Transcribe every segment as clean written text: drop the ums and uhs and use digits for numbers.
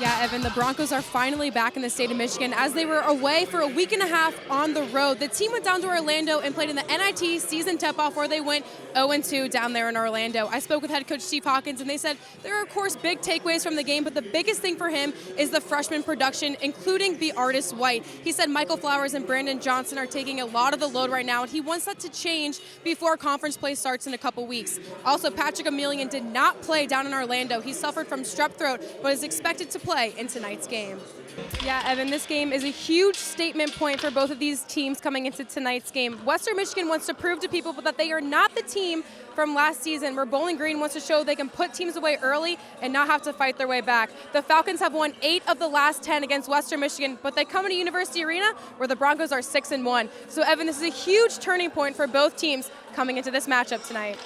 Yeah, Evan, the Broncos are finally back in the state of Michigan as they were away for a week and a half on the road. The team went down to Orlando and played in the NIT season tip-off where they went 0-2 down there in Orlando. I spoke with head coach Steve Hawkins, and they said there are, of course, big takeaways from the game, but the biggest thing for him is the freshman production, including the Artist White. He said Michael Flowers and Brandon Johnson are taking a lot of the load right now, and he wants that to change before conference play starts in a couple weeks. Also, Patrick Emilian did not play down in Orlando. He suffered from strep throat, but is expected to play in tonight's game. Yeah, Evan, this game is a huge statement point for both of these teams coming into tonight's game. Western Michigan wants to prove to people that they are not the team from last season, where Bowling Green wants to show they can put teams away early and not have to fight their way back. The Falcons have won 8 of the last 10 against Western Michigan, but they come into University Arena where the Broncos are 6-1. So, Evan, this is a huge turning point for both teams coming into this matchup tonight.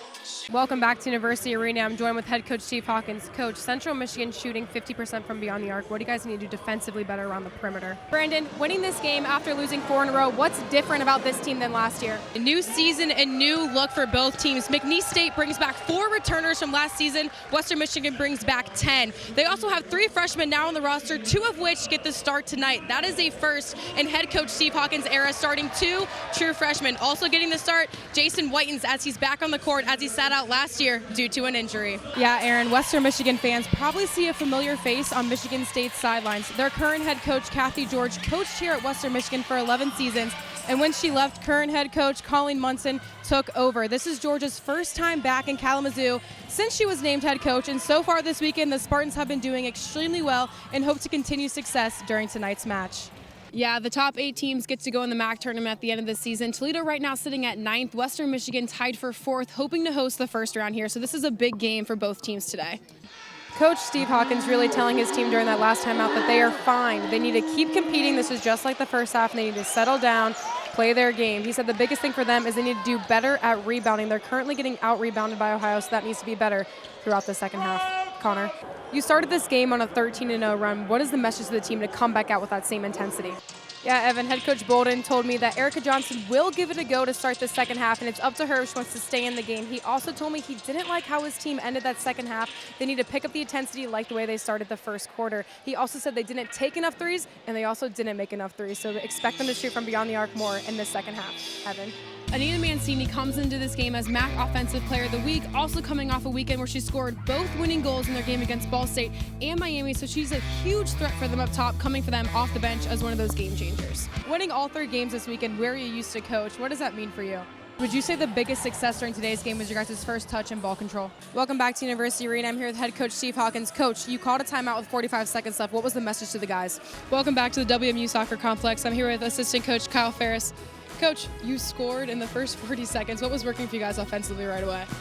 Welcome back to University Arena. I'm joined with head coach Steve Hawkins. Coach, Central Michigan shooting 50% from beyond the arc. What do you guys need to do defensively better around the perimeter? Brandon, winning this game after losing 4 in a row, what's different about this team than last year? A new season and new look for both teams. McNeese State brings back 4 returners from last season. Western Michigan brings back 10. They also have 3 freshmen now on the roster, 2 of which get the start tonight. That is a first in head coach Steve Hawkins' era, starting 2 true freshmen. Also getting the start, Jason Whitens, as he's back on the court as he sat out last year due to an injury. Yeah, Aaron, Western Michigan fans probably see a familiar face on Michigan State's sidelines. Their current head coach, Kathy George, coached here at Western Michigan for 11 seasons, and when she left, current head coach Colleen Munson took over. This is Georgia's first time back in Kalamazoo since she was named head coach, and so far this weekend, the Spartans have been doing extremely well and hope to continue success during tonight's match. Yeah, the top 8 teams get to go in the MAC tournament at the end of the season. Toledo right now sitting at 9th. Western Michigan tied for 4th, hoping to host the first round here. So this is a big game for both teams today. Coach Steve Hawkins really telling his team during that last time out that they are fine. They need to keep competing. This is just like the first half, and they need to settle down, play their game. He said the biggest thing for them is they need to do better at rebounding. They're currently getting out-rebounded by Ohio, so that needs to be better throughout the second half. Connor, you started this game on a 13-0 run. What is the message to the team to come back out with that same intensity? Yeah, Evan, head coach Bolden told me that Erica Johnson will give it a go to start the second half, and it's up to her if she wants to stay in the game. He also told me he didn't like how his team ended that second half. They need to pick up the intensity like the way they started the first quarter. He also said they didn't take enough threes, and they also didn't make enough threes, so expect them to shoot from beyond the arc more in this second half. Evan. Anita Mancini comes into this game as MAC Offensive Player of the Week, also coming off a weekend where she scored both winning goals in their game against Ball State and Miami, so she's a huge threat for them up top, coming for them off the bench as one of those game changers. Winning all 3 games this weekend, where you used to coach, what does that mean for you? Would you say the biggest success during today's game was your guys' first touch and ball control? Welcome back to University Arena. I'm here with head coach Steve Hawkins. Coach, you called a timeout with 45 seconds left. What was the message to the guys? Welcome back to the WMU Soccer Complex. I'm here with assistant coach Kyle Ferris. Coach, you scored in the first 40 seconds. What was working for you guys offensively right away?